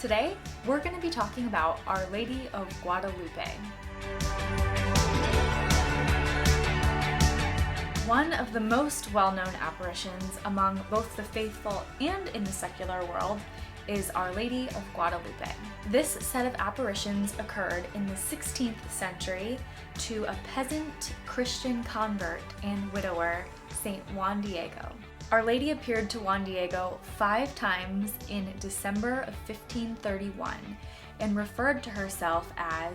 Today, we're going to be talking about Our Lady of Guadalupe. One of the most well-known apparitions among both the faithful and in the secular world is Our Lady of Guadalupe. This set of apparitions occurred in the 16th century to a peasant Christian convert and widower, Saint Juan Diego. Our Lady appeared to Juan Diego 5 times in December of 1531 and referred to herself as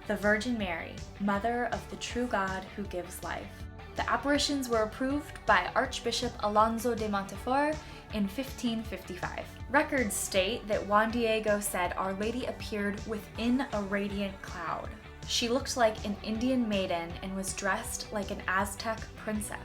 the Virgin Mary, Mother of the True God who gives life. The apparitions were approved by Archbishop Alonso de Montefort in 1555. Records state that Juan Diego said Our Lady appeared within a radiant cloud. She looked like an Indian maiden and was dressed like an Aztec princess.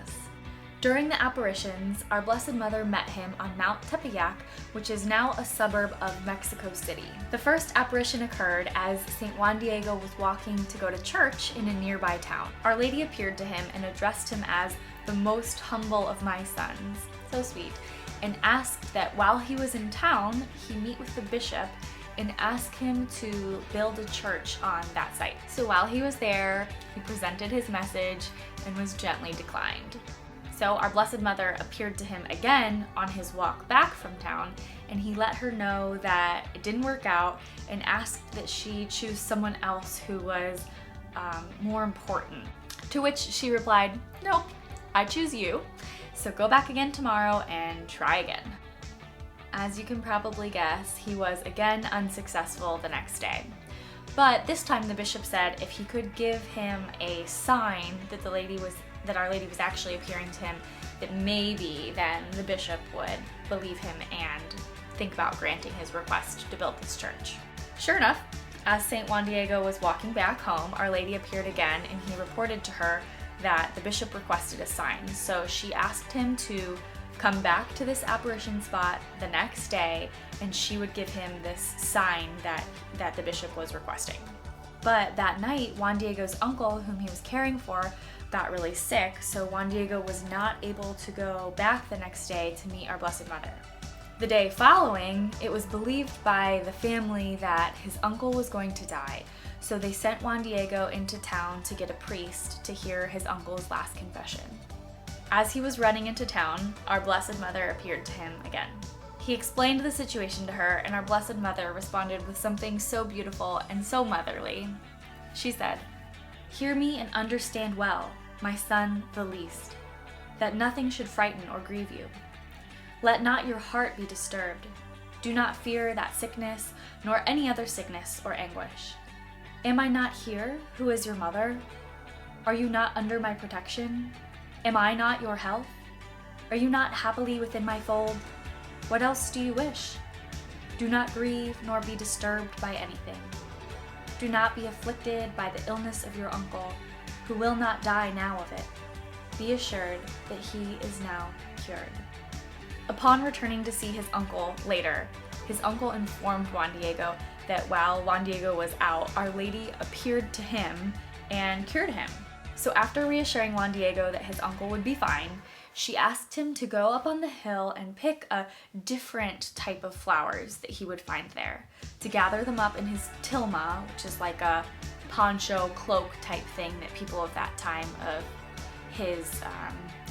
During the apparitions, our Blessed Mother met him on Mount Tepeyac, which is now a suburb of Mexico City. The first apparition occurred as St. Juan Diego was walking to go to church in a nearby town. Our Lady appeared to him and addressed him as the most humble of my sons, so sweet, and asked that while he was in town, he meet with the bishop and ask him to build a church on that site. So while he was there, he presented his message and was gently declined. So our Blessed Mother appeared to him again on his walk back from town, and he let her know that it didn't work out and asked that she choose someone else who was more important. To which she replied, "Nope, I choose you, so go back again tomorrow and try again." As you can probably guess, he was again unsuccessful the next day. But this time the bishop said if he could give him a sign that Our Lady was actually appearing to him, that maybe then the bishop would believe him and think about granting his request to build this church. Sure enough, as St. Juan Diego was walking back home, Our Lady appeared again and he reported to her that the bishop requested a sign. So she asked him to come back to this apparition spot the next day and she would give him this sign that the bishop was requesting. But that night, Juan Diego's uncle, whom he was caring for, got really sick, so Juan Diego was not able to go back the next day to meet our Blessed Mother. The day following, it was believed by the family that his uncle was going to die, so they sent Juan Diego into town to get a priest to hear his uncle's last confession. As he was running into town, our Blessed Mother appeared to him again. He explained the situation to her, and our Blessed Mother responded with something so beautiful and so motherly. She said, "Hear me and understand well, my son the least, that nothing should frighten or grieve you. Let not your heart be disturbed. Do not fear that sickness, nor any other sickness or anguish. Am I not here, who is your mother? Are you not under my protection? Am I not your health? Are you not happily within my fold? What else do you wish? Do not grieve nor be disturbed by anything. Do not be afflicted by the illness of your uncle, who will not die now of it. Be assured that he is now cured." Upon returning to see his uncle later, his uncle informed Juan Diego that while Juan Diego was out, Our Lady appeared to him and cured him. So after reassuring Juan Diego that his uncle would be fine, she asked him to go up on the hill and pick a different type of flowers that he would find there, to gather them up in his tilma, which is like a poncho cloak type thing that people of that time of his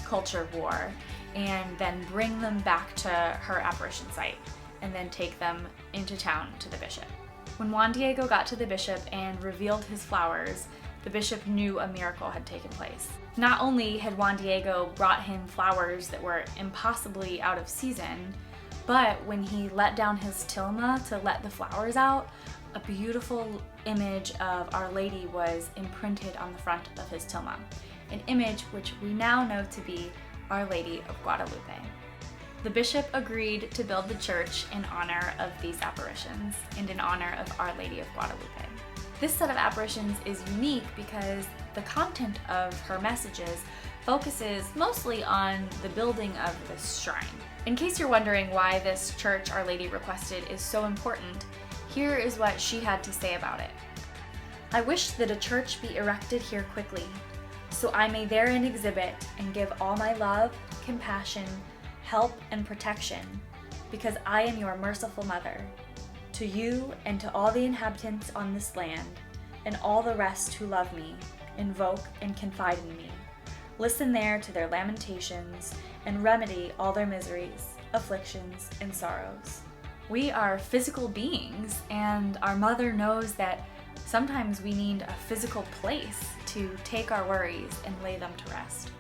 culture wore, and then bring them back to her apparition site and then take them into town to the bishop. When Juan Diego got to the bishop and revealed his flowers, the bishop knew a miracle had taken place. Not only had Juan Diego brought him flowers that were impossibly out of season, but when he let down his tilma to let the flowers out, a beautiful image of Our Lady was imprinted on the front of his tilma, an image which we now know to be Our Lady of Guadalupe. The bishop agreed to build the church in honor of these apparitions and in honor of Our Lady of Guadalupe. This set of apparitions is unique because the content of her messages focuses mostly on the building of this shrine. In case you're wondering why this church Our Lady requested is so important, here is what she had to say about it. "I wish that a church be erected here quickly, so I may therein exhibit and give all my love, compassion, help, and protection, because I am your merciful mother. To you and to all the inhabitants on this land, and all the rest who love me, invoke and confide in me. Listen there to their lamentations, and remedy all their miseries, afflictions, and sorrows. We are physical beings, and our mother knows that sometimes we need a physical place to take our worries and lay them to rest.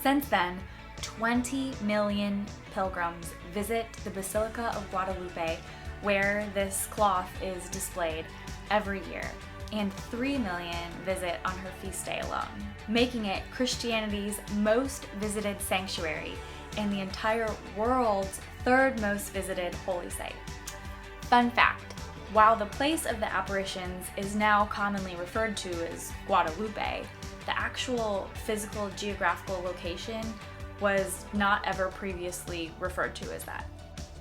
Since then, 20 million pilgrims visit the Basilica of Guadalupe, where this cloth is displayed every year, and 3 million visit on her feast day alone, making it Christianity's most visited sanctuary and the entire world's third most visited holy site. Fun fact, while the place of the apparitions is now commonly referred to as Guadalupe, the actual physical geographical location was not ever previously referred to as that.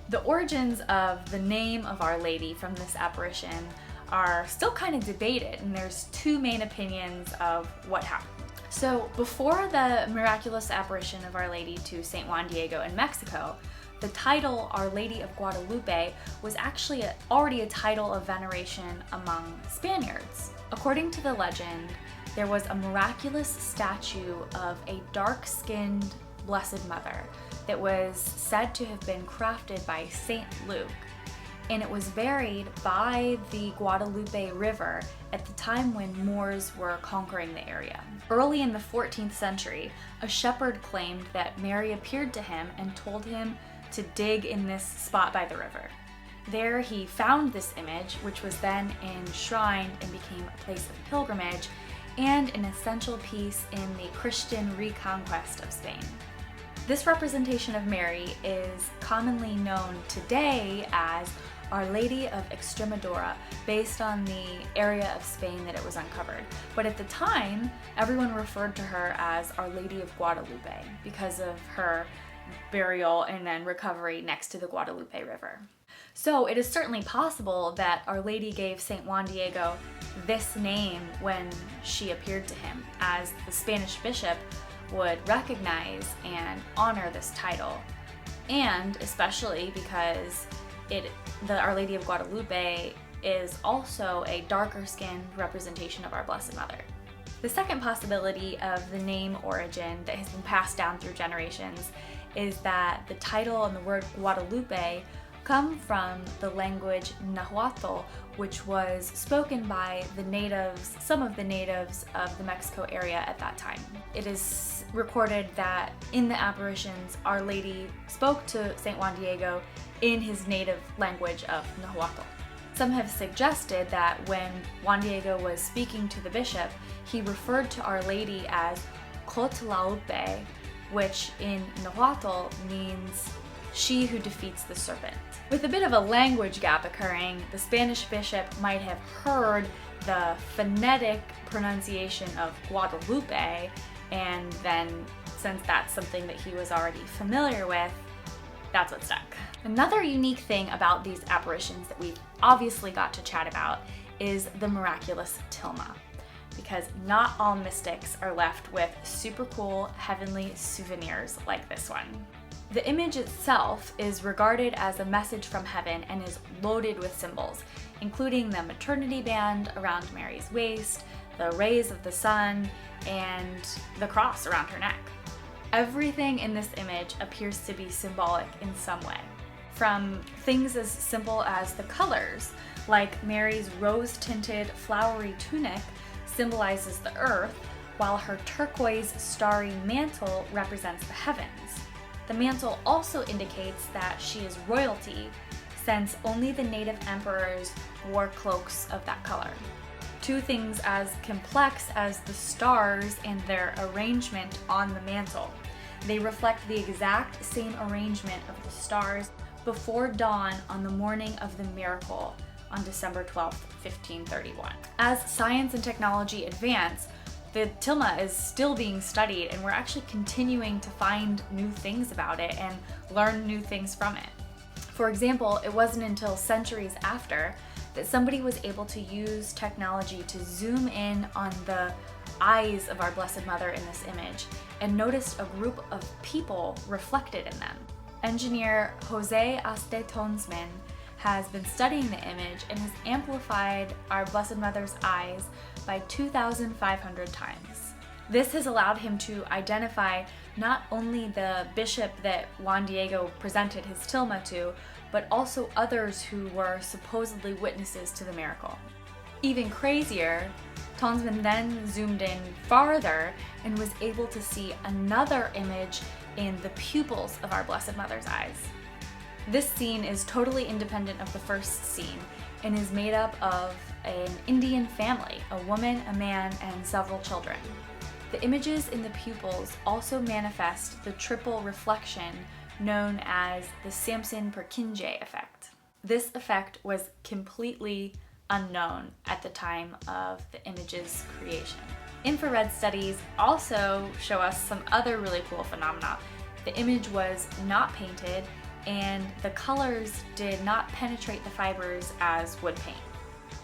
The origins of the name of Our Lady from this apparition are still kind of debated, and there's two main opinions of what happened. So before the miraculous apparition of Our Lady to St. Juan Diego in Mexico, the title Our Lady of Guadalupe was actually already a title of veneration among Spaniards. According to the legend, there was a miraculous statue of a dark-skinned Blessed Mother that was said to have been crafted by Saint Luke, and it was buried by the Guadalupe River at the time when Moors were conquering the area. Early in the 14th century, a shepherd claimed that Mary appeared to him and told him to dig in this spot by the river. There he found this image, which was then enshrined and became a place of pilgrimage and an essential piece in the Christian reconquest of Spain. This representation of Mary is commonly known today as Our Lady of Extremadura, based on the area of Spain that it was uncovered. But at the time, everyone referred to her as Our Lady of Guadalupe because of her burial and then recovery next to the Guadalupe River. So it is certainly possible that Our Lady gave St. Juan Diego this name when she appeared to him, as the Spanish bishop would recognize and honor this title, and especially because the Our Lady of Guadalupe is also a darker skinned representation of our Blessed Mother. The second possibility of the name origin that has been passed down through generations is that the title and the word Guadalupe come from the language Nahuatl, which was spoken by the natives, some of the natives of the Mexico area at that time. It is recorded that in the apparitions, Our Lady spoke to St. Juan Diego in his native language of Nahuatl. Some have suggested that when Juan Diego was speaking to the bishop, he referred to Our Lady as Cotlaupe, which in Nahuatl means she who defeats the serpent. With a bit of a language gap occurring, the Spanish bishop might have heard the phonetic pronunciation of Guadalupe, and then since that's something that he was already familiar with, that's what stuck. Another unique thing about these apparitions that we've obviously got to chat about is the miraculous tilma, because not all mystics are left with super cool heavenly souvenirs like this one. The image itself is regarded as a message from heaven and is loaded with symbols, including the maternity band around Mary's waist, the rays of the sun, and the cross around her neck. Everything in this image appears to be symbolic in some way. From things as simple as the colors, like Mary's rose-tinted flowery tunic symbolizes the earth, while her turquoise starry mantle represents the heavens. The mantle also indicates that she is royalty, since only the native emperors wore cloaks of that color. Two things as complex as the stars and their arrangement on the mantle. They reflect the exact same arrangement of the stars before dawn on the morning of the miracle on December 12th, 1531. As science and technology advance, the tilma is still being studied, and we're actually continuing to find new things about it and learn new things from it. For example, it wasn't until centuries after that somebody was able to use technology to zoom in on the eyes of our Blessed Mother in this image and noticed a group of people reflected in them. Engineer Jose Astetonsman has been studying the image and has amplified our Blessed Mother's eyes by 2,500 times. This has allowed him to identify not only the bishop that Juan Diego presented his tilma to, but also others who were supposedly witnesses to the miracle. Even crazier, Tonsman then zoomed in farther and was able to see another image in the pupils of our Blessed Mother's eyes. This scene is totally independent of the first scene and is made up of an Indian family, a woman, a man, and several children. The images in the pupils also manifest the triple reflection known as the SAMSON-PURKINJE effect. This effect was completely unknown at the time of the image's creation. Infrared studies also show us some other really cool phenomena. The image was not painted, and the colors did not penetrate the fibers as wood paint.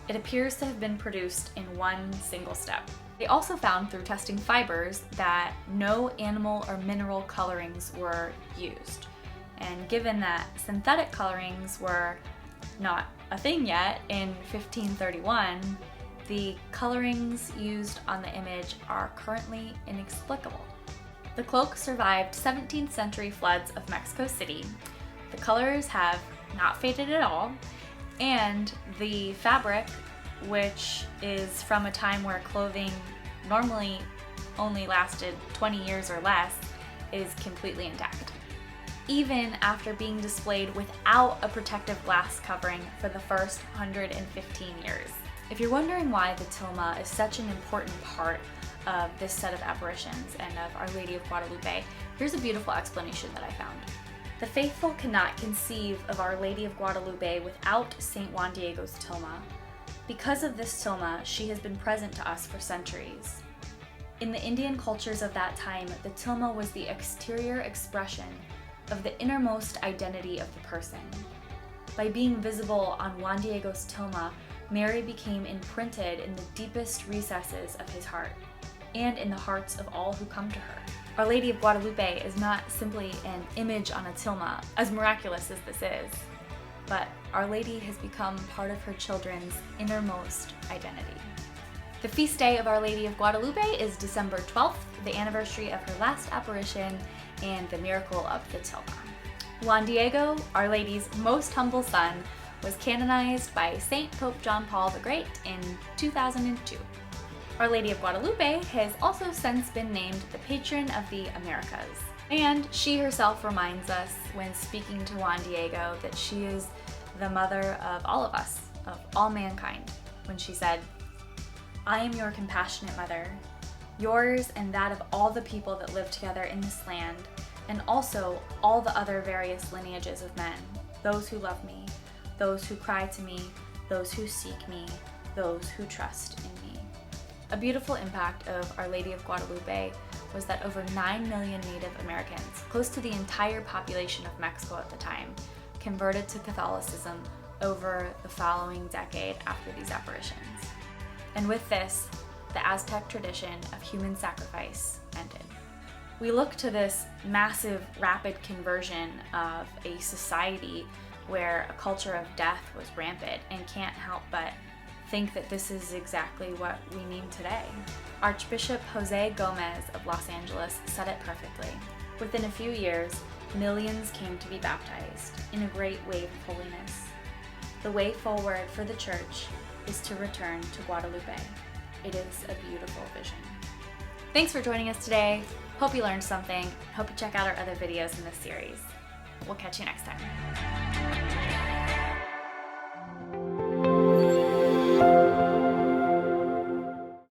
It appears to have been produced in one single step. They also found through testing fibers that no animal or mineral colorings were used. And given that synthetic colorings were not a thing yet in 1531, the colorings used on the image are currently inexplicable. The cloak survived 17th century floods of Mexico City. The colors have not faded at all, and the fabric, which is from a time where clothing normally only lasted 20 years or less, is completely intact, even after being displayed without a protective glass covering for the first 115 years. If you're wondering why the tilma is such an important part of this set of apparitions and of Our Lady of Guadalupe, here's a beautiful explanation that I found. The faithful cannot conceive of Our Lady of Guadalupe without St. Juan Diego's tilma. Because of this tilma, she has been present to us for centuries. In the Indian cultures of that time, the tilma was the exterior expression of the innermost identity of the person. By being visible on Juan Diego's tilma, Mary became imprinted in the deepest recesses of his heart, and in the hearts of all who come to her. Our Lady of Guadalupe is not simply an image on a tilma, as miraculous as this is, but Our Lady has become part of her children's innermost identity. The feast day of Our Lady of Guadalupe is December 12th, the anniversary of her last apparition and the miracle of the tilma. Juan Diego, Our Lady's most humble son, was canonized by Saint Pope John Paul the Great in 2002. Our Lady of Guadalupe has also since been named the patron of the Americas. And she herself reminds us when speaking to Juan Diego that she is the mother of all of us, of all mankind, when she said, "I am your compassionate mother, yours and that of all the people that live together in this land, and also all the other various lineages of men, those who love me, those who cry to me, those who seek me, those who trust in me." A beautiful impact of Our Lady of Guadalupe was that over 9 million Native Americans, close to the entire population of Mexico at the time, converted to Catholicism over the following decade after these apparitions. And with this, the Aztec tradition of human sacrifice ended. We look to this massive, rapid conversion of a society where a culture of death was rampant and can't help but think that this is exactly what we need today. Archbishop Jose Gomez of Los Angeles said it perfectly. Within a few years, millions came to be baptized in a great wave of holiness. The way forward for the church is to return to Guadalupe. It is a beautiful vision. Thanks for joining us today. Hope you learned something. Hope you check out our other videos in this series. We'll catch you next time.